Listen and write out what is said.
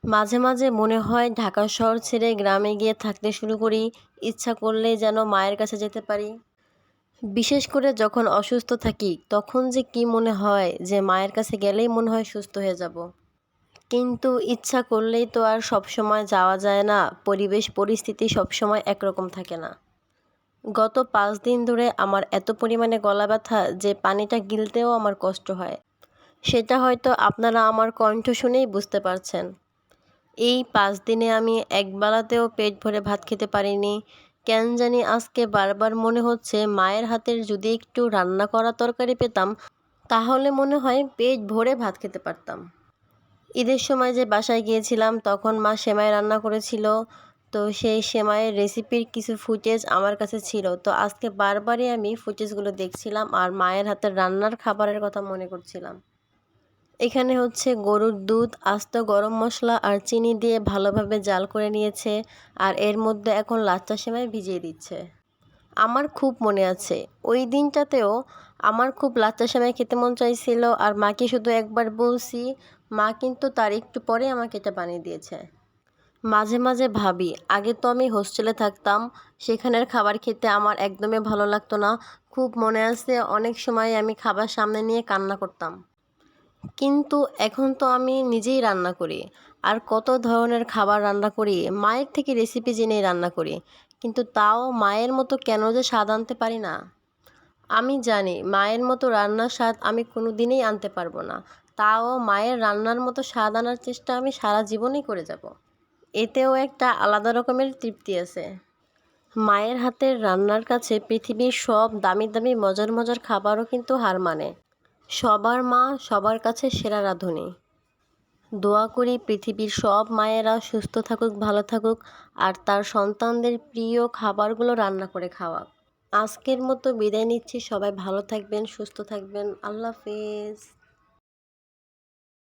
মাঝে মাঝে মনে হয় ঢাকা শহর ছেড়ে গ্রামে গিয়ে থাকতে শুরু করি, ইচ্ছা করলেই যেন মায়ের কাছে যেতে পারি। বিশেষ করে যখন অসুস্থ থাকি তখন যে কি মনে হয় যে মায়ের কাছে গেলেই মনে হয় সুস্থ হয়ে যাব। কিন্তু ইচ্ছা করলেই তো আর সব সময় যাওয়া যায় না, পরিবেশ পরিস্থিতি সবসময় একরকম থাকে না। গত 5 দিন ধরে আমার এত পরিমাণে গলা ব্যথা যে পানিটা গিলতেও আমার কষ্ট হয়। সেটা হয়তো আপনারা আমার কণ্ঠ শুনেই বুঝতে পারছেন। এই 5 দিনে আমি একবেলাতেও পেট ভরে ভাত খেতে পারিনি। কেন জানি আজকে বারবার মনে হচ্ছে মায়ের হাতের যদি একটু রান্না করা তরকারি পেতাম তাহলে মনে হয় পেট ভরে ভাত খেতে পারতাম। ঈদের সময় যে বাসায় গিয়েছিলাম তখন মা সেমাই রান্না করেছিল। তো সেই সেমাইয়ের রেসিপির কিছু ফুটেজ আমার কাছে ছিল। তো আজকে বারবারই আমি ফুটেজগুলো দেখছিলাম আর মায়ের হাতের রান্নার খাবারের কথা মনে করছিলাম। এখানে হচ্ছে গরুর দুধ আস্ত গরম মশলা আর চিনি দিয়ে ভালোভাবে জাল করে নিয়েছে, আর এর মধ্যে এখন লাচ্চা সেমাই ভিজিয়ে দিচ্ছে। আমার খুব মনে আছে ওই দিনটাতেও আমার খুব লাচ্চা সেমাই খেতে মন চাইছিল, আর মাকে শুধু একবার বলছি, মা কিন্তু তার একটু পরে আমাকে এটা বানিয়ে দিয়েছে। মাঝে মাঝে ভাবি আগে তো আমি হোস্টেলে থাকতাম, সেখানের খাবার খেতে আমার একদমই ভালো লাগতো না। খুব মনে আছে অনেক সময় আমি খাবার সামনে নিয়ে কান্না করতাম। কিন্তু এখন তো আমি নিজেই রান্না করি, আর কত ধরনের খাবার রান্না করি, মায়ের থেকে রেসিপি জেনেই রান্না করি। কিন্তু তাও মায়ের মতো কেন যে স্বাদ আনতে পারি না। আমি জানি মায়ের মতো রান্নার স্বাদ আমি কোনো দিনই আনতে পারবো না। তাও মায়ের রান্নার মতো স্বাদ আনার চেষ্টা আমি সারা জীবনই করে যাব। এতেও একটা আলাদা রকমের তৃপ্তি আছে। মায়ের হাতের রান্নার কাছে পৃথিবীর সব দামি দামি মজার মজার খাবারও কিন্তু হার মানে। সবার মা সবার কাছে সেরা রাঁধুনি। দোয়া করি পৃথিবীর সব মায়েরা সুস্থ থাকুক, ভালো থাকুক, আর তার সন্তানদের প্রিয় খাবারগুলো রান্না করে খাওয়াক। আজকের মতো বিদায় নিচ্ছি, সবাই ভালো থাকবেন, সুস্থ থাকবেন, আল্লাহ হাফেজ।